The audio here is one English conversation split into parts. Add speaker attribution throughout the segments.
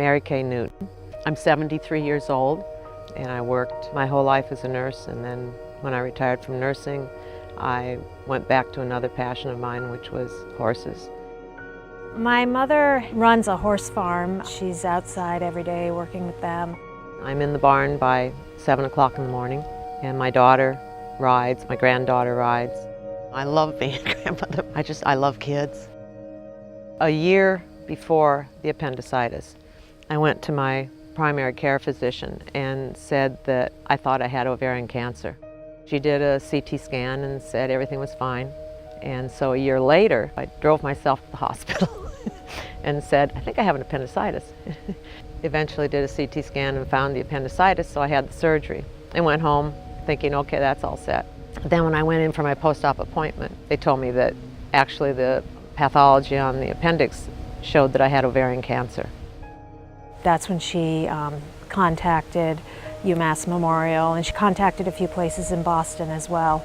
Speaker 1: Mary Kay Newton. I'm 73 years old, and I worked my whole life as a nurse, and then when I retired from nursing, I went back to another passion of mine, which was horses.
Speaker 2: My mother runs a horse farm. She's outside every day working with them.
Speaker 1: I'm in the barn by 7 o'clock in the morning, and my daughter rides, my granddaughter rides. I love being a grandmother. I love kids. A year before the appendicitis, I went to my primary care physician and said that I thought I had ovarian cancer. She did a CT scan and said everything was fine. And so a year later, I drove myself to the hospital and said, I think I have an appendicitis. Eventually did a CT scan and found the appendicitis, so I had the surgery. I went home thinking, okay, that's all set. Then when I went in for my post-op appointment, they told me that actually the pathology on the appendix showed that I had ovarian cancer.
Speaker 2: That's when she contacted UMass Memorial, and she contacted a few places in Boston as well.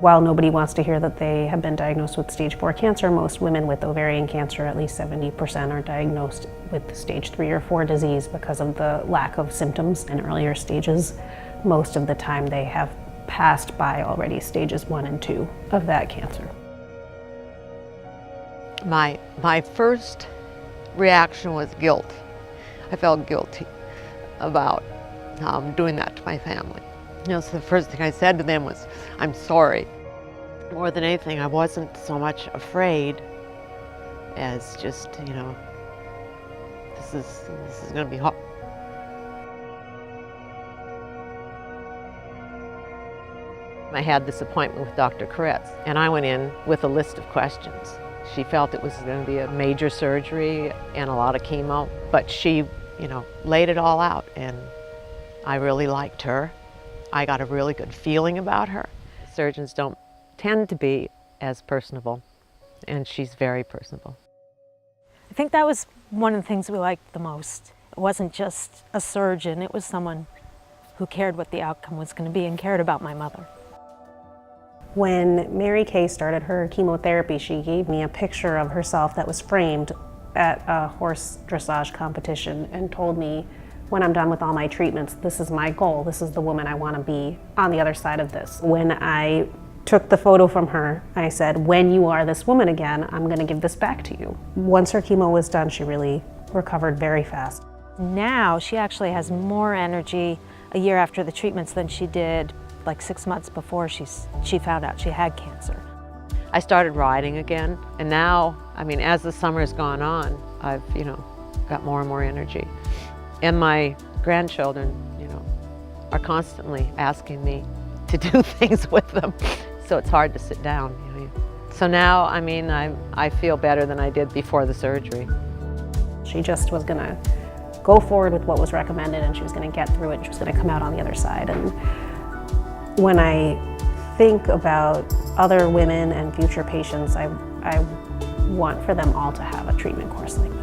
Speaker 3: While nobody wants to hear that they have been diagnosed with stage 4 cancer, most women with ovarian cancer, at least 70%, are diagnosed with stage 3 or 4 disease because of the lack of symptoms in earlier stages. Most of the time they have passed by already stages 1 and 2 of that cancer.
Speaker 1: My first reaction was guilt. I felt guilty about doing that to my family. So the first thing I said to them was, I'm sorry. More than anything, I wasn't so much afraid as just, this is going to be hard. I had this appointment with Dr. Korets, and I went in with a list of questions. She felt it was going to be a major surgery and a lot of chemo, but she, laid it all out, and I really liked her. I got a really good feeling about her. Surgeons don't tend to be as personable, and she's very personable.
Speaker 2: I think that was one of the things we liked the most. It wasn't just a surgeon, it was someone who cared what the outcome was going to be and cared about my mother.
Speaker 3: When Mary Kay started her chemotherapy, she gave me a picture of herself that was framed at a horse dressage competition and told me, when I'm done with all my treatments, this is my goal. This is the woman I want to be on the other side of this. When I took the photo from her, I said, when you are this woman again, I'm going to give this back to you. Once her chemo was done, she really recovered very fast.
Speaker 2: Now she actually has more energy a year after the treatments than she did like 6 months before she found out she had cancer.
Speaker 1: I started riding again, and now, as the summer has gone on, I've, got more and more energy. And my grandchildren, are constantly asking me to do things with them, so it's hard to sit down. So now, I feel better than I did before the surgery.
Speaker 3: She just was going to go forward with what was recommended, and she was going to get through it, and she was going to come out on the other side. And when I think about other women and future patients, I want for them all to have a treatment course like this.